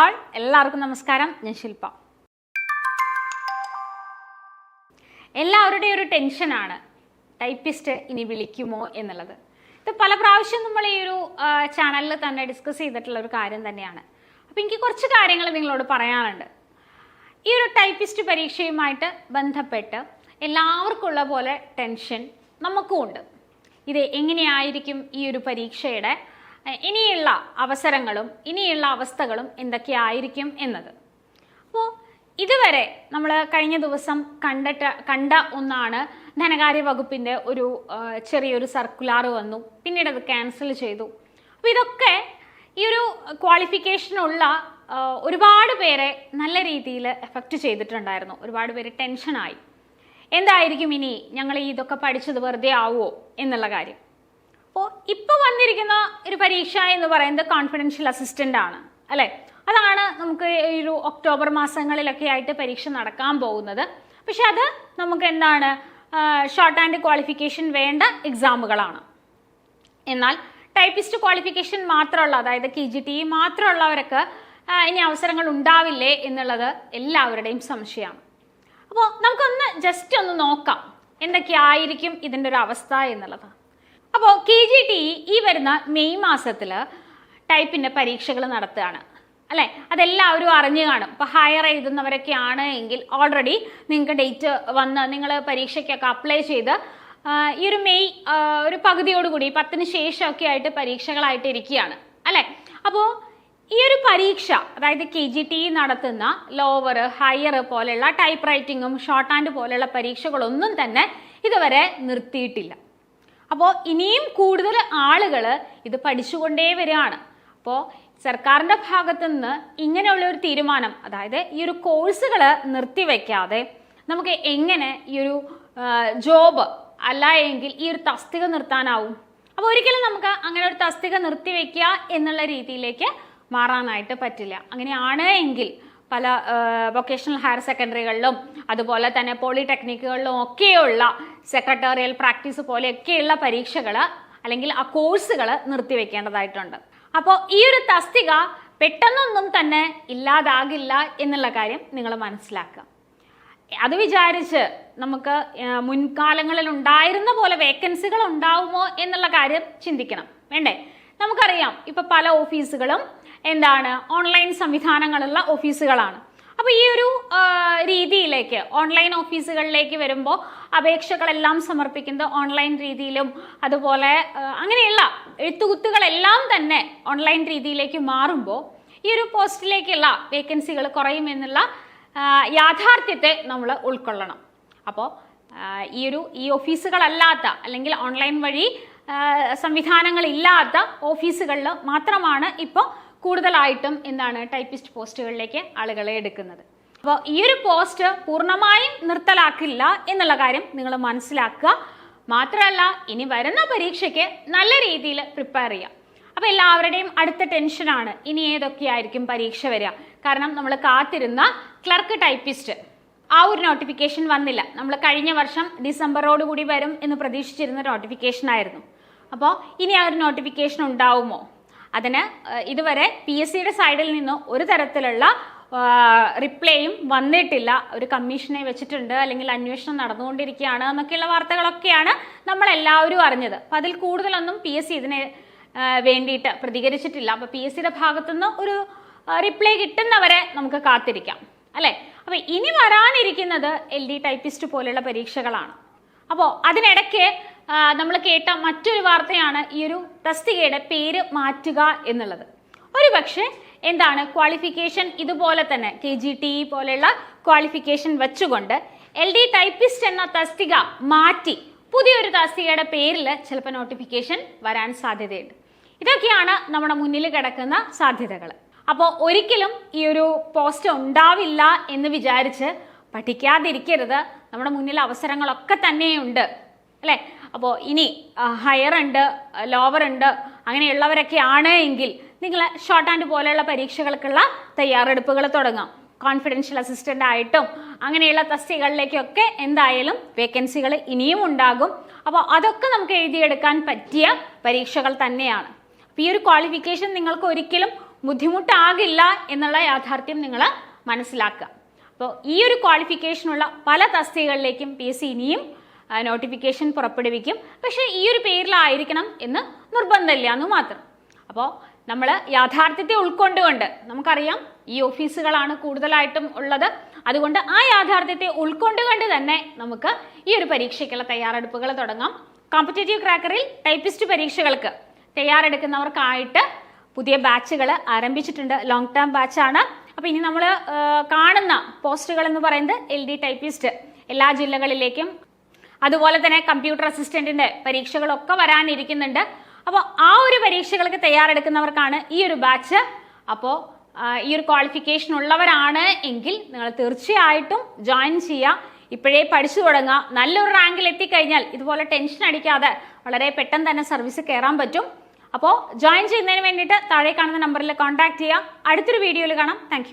All, എല്ലാവർക്കും നമസ്കാരം. ഞാൻ ശില്പ. എല്ലാവരുടെയും ഒരു ടെൻഷനാണ് ടൈപ്പിസ്റ്റ് ഇനി വിളിക്കുമോ എന്നുള്ളത്. ഇത് പല പ്രാവശ്യം നമ്മൾ ഈ ഒരു ചാനലിൽ തന്നെ ഡിസ്കസ് ചെയ്തിട്ടുള്ള ഒരു കാര്യം തന്നെയാണ്. അപ്പോൾ എനിക്ക് കുറച്ച് കാര്യങ്ങൾ നിങ്ങളോട് പറയാനുണ്ട്. ഈ ഒരു ടൈപ്പിസ്റ്റ് പരീക്ഷയുമായിട്ട് ബന്ധപ്പെട്ട് എല്ലാവർക്കും ഉള്ള പോലെ ടെൻഷൻ നമുക്കും ഉണ്ട്. ഇത് എങ്ങനെയായിരിക്കും ഈ ഒരു പരീക്ഷയുടെ ഇനിയുള്ള അവസരങ്ങളും ഇനിയുള്ള അവസ്ഥകളും എന്തൊക്കെയായിരിക്കും എന്നത്. അപ്പോൾ ഇതുവരെ നമ്മൾ കഴിഞ്ഞ ദിവസം കണ്ട ഒന്നാണ് ധനകാര്യ വകുപ്പിൻ്റെ ഒരു ചെറിയൊരു സർക്കുലാർ വന്നു, പിന്നീട് അത് ക്യാൻസൽ ചെയ്തു. അപ്പോൾ ഇതൊക്കെ ഈ ഒരു ക്വാളിഫിക്കേഷനുള്ള ഒരുപാട് പേരെ നല്ല രീതിയിൽ എഫക്റ്റ് ചെയ്തിട്ടുണ്ടായിരുന്നു. ഒരുപാട് പേര് ടെൻഷനായി, എന്തായിരിക്കും ഇനി ഞങ്ങൾ ഇതൊക്കെ പഠിച്ചത് വെറുതെ ആവുമോ എന്നുള്ള കാര്യം. അപ്പോൾ ഇപ്പോൾ വന്നിരിക്കുന്ന ഒരു പരീക്ഷ എന്ന് പറയുന്നത് കോൺഫിഡൻഷ്യൽ അസിസ്റ്റൻ്റ് ആണ്, അല്ലേ? അതാണ് നമുക്ക് ഈ ഒരു ഒക്ടോബർ മാസങ്ങളിലൊക്കെ ആയിട്ട് പരീക്ഷ നടക്കാൻ പോകുന്നത്. പക്ഷെ അത് നമുക്ക് എന്താണ്, ഷോർട്ട് ആൻഡ് ക്വാളിഫിക്കേഷൻ വേണ്ട എക്സാമുകളാണ്. എന്നാൽ ടൈപ്പിസ്റ്റ് ക്വാളിഫിക്കേഷൻ മാത്രമുള്ള, അതായത് KGTE മാത്രമുള്ളവർക്ക് ഇനി അവസരങ്ങൾ ഉണ്ടാവില്ലേ എന്നുള്ളത് എല്ലാവരുടെയും സംശയമാണ്. അപ്പോൾ നമുക്കൊന്ന് ജസ്റ്റ് ഒന്ന് നോക്കാം എന്തൊക്കെയായിരിക്കും ഇതിൻ്റെ ഒരു അവസ്ഥ എന്നുള്ളത്. അപ്പോൾ KGTE ഈ വരുന്ന മെയ് മാസത്തിൽ ടൈപ്പിൻ്റെ പരീക്ഷകൾ നടത്തുകയാണ്, അല്ലേ? അതെല്ലാവരും അറിഞ്ഞു കാണും. ഇപ്പോൾ ഹയർ എഴുതുന്നവരൊക്കെ ആണ് എങ്കിൽ ഓൾറെഡി നിങ്ങൾക്ക് ഡേറ്റ് വന്ന് നിങ്ങൾ പരീക്ഷയ്ക്കൊക്കെ അപ്ലൈ ചെയ്ത് ഈ ഒരു മെയ് ഒരു പകുതിയോടുകൂടി 10-ന് ശേഷമൊക്കെ ആയിട്ട് പരീക്ഷകളായിട്ട് ഇരിക്കുകയാണ്, അല്ലേ? അപ്പോൾ ഈ ഒരു പരീക്ഷ, അതായത് KGTE നടത്തുന്ന ലോവർ, ഹയർ പോലെയുള്ള ടൈപ്പ് റൈറ്റിങ്ങും ഷോർട്ട് ഹാൻഡ് പോലെയുള്ള പരീക്ഷകളൊന്നും തന്നെ ഇതുവരെ നിർത്തിയിട്ടില്ല. അപ്പോൾ ഇനിയും കൂടുതൽ ആളുകൾ ഇത് പഠിച്ചുകൊണ്ടേ വരികയാണ്. അപ്പോൾ സർക്കാരിൻ്റെ ഭാഗത്തു നിന്ന് ഇങ്ങനെയുള്ള ഒരു തീരുമാനം, അതായത് ഈ ഒരു കോഴ്സുകൾ നിർത്തിവെക്കാതെ നമുക്ക് എങ്ങനെ ഈ ഒരു ജോബ് അല്ല എങ്കിൽ ഈ ഒരു തസ്തിക നിർത്താനാവും? അപ്പോൾ ഒരിക്കലും നമുക്ക് അങ്ങനെ ഒരു തസ്തിക നിർത്തിവെക്കുക എന്നുള്ള രീതിയിലേക്ക് മാറാനായിട്ട് പറ്റില്ല. അങ്ങനെയാണ് എങ്കിൽ പല വൊക്കേഷണൽ ഹയർ സെക്കൻഡറികളിലും അതുപോലെ തന്നെ പോളിടെക്നിക്കുകളിലും ഒക്കെയുള്ള സെക്രട്ടേറിയൽ പ്രാക്ടീസ് പോലെയൊക്കെയുള്ള പരീക്ഷകൾ അല്ലെങ്കിൽ ആ കോഴ്സുകൾ നിർത്തിവെക്കേണ്ടതായിട്ടുണ്ട്. അപ്പോൾ ഈ ഒരു തസ്തിക പെട്ടെന്നൊന്നും തന്നെ ഇല്ലാതാകില്ല എന്നുള്ള കാര്യം നിങ്ങൾ മനസ്സിലാക്കുക. അത് വിചാരിച്ച് നമുക്ക് മുൻകാലങ്ങളിൽ ഉണ്ടായിരുന്ന പോലെ വേക്കൻസികൾ ഉണ്ടാവുമോ എന്നുള്ള കാര്യം ചിന്തിക്കണം, വേണ്ടേ? നമുക്കറിയാം ഇപ്പോൾ പല ഓഫീസുകളും എന്താണ്, ഓൺലൈൻ സംവിധാനങ്ങളുള്ള ഓഫീസുകളാണ്. അപ്പോൾ ഈ ഒരു രീതിയിലേക്ക് ഓൺലൈൻ ഓഫീസുകളിലേക്ക് വരുമ്പോൾ അപേക്ഷകളെല്ലാം സമർപ്പിക്കുന്നത് ഓൺലൈൻ രീതിയിലും അതുപോലെ അങ്ങനെയുള്ള എഴുത്തുകുത്തുകളെല്ലാം തന്നെ ഓൺലൈൻ രീതിയിലേക്ക് മാറുമ്പോൾ ഈ ഒരു പോസ്റ്റിലേക്കുള്ള വേക്കൻസികൾ കുറയുമെന്നുള്ള യാഥാർത്ഥ്യത്തെ നമ്മൾ ഉൾക്കൊള്ളണം. അപ്പോൾ ഈ ഓഫീസുകളല്ലാത്ത അല്ലെങ്കിൽ ഓൺലൈൻ വഴി സംവിധാനങ്ങളില്ലാത്ത ഓഫീസുകളിൽ മാത്രമാണ് ഇപ്പോൾ കൂടുതലായിട്ടും എന്താണ് ടൈപ്പിസ്റ്റ് പോസ്റ്റുകളിലേക്ക് ആളുകളെ എടുക്കുന്നത്. അപ്പോൾ ഈ ഒരു പോസ്റ്റ് പൂർണ്ണമായും നിർത്തലാക്കില്ല എന്നുള്ള കാര്യം നിങ്ങൾ മനസ്സിലാക്കുക. മാത്രമല്ല ഇനി വരുന്ന പരീക്ഷയ്ക്ക് നല്ല രീതിയിൽ പ്രിപ്പയർ ചെയ്യാം. അപ്പോൾ എല്ലാവരുടെയും അടുത്ത ടെൻഷനാണ് ഇനി ഏതൊക്കെയായിരിക്കും പരീക്ഷ വരിക. കാരണം നമ്മൾ കാത്തിരുന്ന ക്ലർക്ക് ടൈപ്പിസ്റ്റ് ആ ഒരു നോട്ടിഫിക്കേഷൻ വന്നില്ല. നമ്മൾ കഴിഞ്ഞ വർഷം ഡിസംബറോടുകൂടി വരും എന്ന് പ്രതീക്ഷിച്ചിരുന്ന നോട്ടിഫിക്കേഷൻ ആയിരുന്നു. അപ്പോൾ ഇനി ആ ഒരു നോട്ടിഫിക്കേഷൻ ഉണ്ടാവുമോ? അതിന് ഇതുവരെ PSCയുടെ സൈഡിൽ നിന്ന് ഒരു തരത്തിലുള്ള റിപ്ലൈയും വന്നിട്ടില്ല. ഒരു കമ്മീഷനെ വെച്ചിട്ടുണ്ട്, അല്ലെങ്കിൽ അന്വേഷണം നടന്നുകൊണ്ടിരിക്കുകയാണ് എന്നൊക്കെയുള്ള വാർത്തകളൊക്കെയാണ് നമ്മളെല്ലാവരും അറിഞ്ഞത്. അപ്പം അതിൽ കൂടുതലൊന്നും PSC ഇതിനെ വേണ്ടിയിട്ട് പ്രതികരിച്ചിട്ടില്ല. അപ്പോൾ PSCയുടെ ഭാഗത്തുനിന്ന് ഒരു റിപ്ലൈ കിട്ടുന്നവരെ നമുക്ക് കാത്തിരിക്കാം, അല്ലേ? അപ്പോൾ ഇനി വരാനിരിക്കുന്നത് LD ടൈപ്പിസ്റ്റ് പോലെയുള്ള പരീക്ഷകളാണ്. അപ്പോൾ അതിനിടയ്ക്ക് നമ്മൾ കേട്ട മറ്റൊരു വാർത്തയാണ് ഈ ഒരു തസ്തികയുടെ പേര് മാറ്റുക എന്നുള്ളത്. ഒരു പക്ഷേ എന്താണ്, ക്വാളിഫിക്കേഷൻ ഇതുപോലെ തന്നെ KGTE പോലെയുള്ള ക്വാളിഫിക്കേഷൻ വെച്ചുകൊണ്ട് LD ടൈപ്പിസ്റ്റ് എന്ന തസ്തിക മാറ്റി പുതിയൊരു തസ്തികയുടെ പേരിൽ ചിലപ്പോൾ നോട്ടിഫിക്കേഷൻ വരാൻ സാധ്യതയുണ്ട്. ഇതൊക്കെയാണ് നമ്മുടെ മുന്നിൽ കിടക്കുന്ന സാധ്യതകൾ. അപ്പോൾ ഒരിക്കലും ഈ ഒരു പോസ്റ്റ് ഉണ്ടാവില്ല എന്ന് വിചാരിച്ച് പഠിക്കാതിരിക്കരുത്. നമ്മുടെ മുന്നിൽ അവസരങ്ങളൊക്കെ തന്നെയുണ്ട്, അല്ലേ? അപ്പോൾ ഇനി ഹയർ ഉണ്ട്, ലോവർ ഉണ്ട്, അങ്ങനെയുള്ളവരൊക്കെ ആണ് എങ്കിൽ നിങ്ങൾ ഷോർട്ട് ഹാൻഡ് പോലെയുള്ള പരീക്ഷകൾക്കുള്ള തയ്യാറെടുപ്പുകൾ തുടങ്ങാം. കോൺഫിഡൻഷ്യൽ അസിസ്റ്റൻ്റ് ആയിട്ടും അങ്ങനെയുള്ള തസ്തികകളിലേക്കൊക്കെ എന്തായാലും വേക്കൻസികൾ ഇനിയും ഉണ്ടാകും. അപ്പോൾ അതൊക്കെ നമുക്ക് എഴുതിയെടുക്കാൻ പറ്റിയ പരീക്ഷകൾ തന്നെയാണ്. അപ്പോൾ ഈ ഒരു ക്വാളിഫിക്കേഷൻ നിങ്ങൾക്ക് ഒരിക്കലും ബുദ്ധിമുട്ടാകില്ല എന്നുള്ള യാഥാർത്ഥ്യം നിങ്ങൾ മനസ്സിലാക്കുക. അപ്പോൾ ഈ ഒരു ക്വാളിഫിക്കേഷനുള്ള പല തസ്തികകളിലേക്കും PSC ഇനിയും നോട്ടിഫിക്കേഷൻ പുറപ്പെടുവിക്കും. പക്ഷേ ഈ ഒരു പേരിലായിരിക്കണം എന്ന് നിർബന്ധമില്ല എന്ന് മാത്രം. അപ്പോൾ നമ്മൾ യാഥാർത്ഥ്യത്തെ ഉൾക്കൊണ്ടുകൊണ്ട്, നമുക്കറിയാം ഈ ഓഫീസുകളാണ് കൂടുതലായിട്ടും ഉള്ളത്, അതുകൊണ്ട് ആ യാഥാർത്ഥ്യത്തെ ഉൾക്കൊണ്ടുകൊണ്ട് തന്നെ നമുക്ക് ഈ ഒരു പരീക്ഷയ്ക്കുള്ള തയ്യാറെടുപ്പുകൾ തുടങ്ങാം. കോമ്പറ്റേറ്റീവ് ക്രാക്കറിൽ ടൈപ്പിസ്റ്റ് പരീക്ഷകൾക്ക് തയ്യാറെടുക്കുന്നവർക്കായിട്ട് പുതിയ ബാച്ചുകൾ ആരംഭിച്ചിട്ടുണ്ട്. ലോങ് ടേം ബാച്ചാണ്. അപ്പോൾ ഇനി നമ്മൾ കാണുന്ന പോസ്റ്റുകൾ എന്ന് പറയുന്നത് LD ടൈപ്പിസ്റ്റ് എല്ലാ ജില്ലകളിലേക്കും, അതുപോലെ തന്നെ കമ്പ്യൂട്ടർ അസിസ്റ്റന്റിന്റെ പരീക്ഷകളൊക്കെ വരാനിരിക്കുന്നുണ്ട്. അപ്പോൾ ആ ഒരു പരീക്ഷകൾക്ക് തയ്യാറെടുക്കുന്നവർക്കാണ് ഈ ഒരു ബാച്ച്. അപ്പോൾ ഈ ഒരു ക്വാളിഫിക്കേഷൻ ഉള്ളവരാണ് എങ്കിൽ നിങ്ങൾ തീർച്ചയായിട്ടും ജോയിൻ ചെയ്യുക. ഇപ്പോഴേ പഠിച്ചു തുടങ്ങുക. നല്ലൊരു റാങ്കിൽ എത്തിക്കഴിഞ്ഞാൽ ഇതുപോലെ ടെൻഷൻ അടിക്കാതെ വളരെ പെട്ടെന്ന് തന്നെ സർവീസ് കയറാൻ പറ്റും. അപ്പോൾ ജോയിൻ ചെയ്യുന്നതിന് വേണ്ടിയിട്ട് താഴെ കാണുന്ന നമ്പറിൽ കോൺടാക്ട് ചെയ്യുക. അടുത്തൊരു വീഡിയോയിൽ കാണാം. താങ്ക്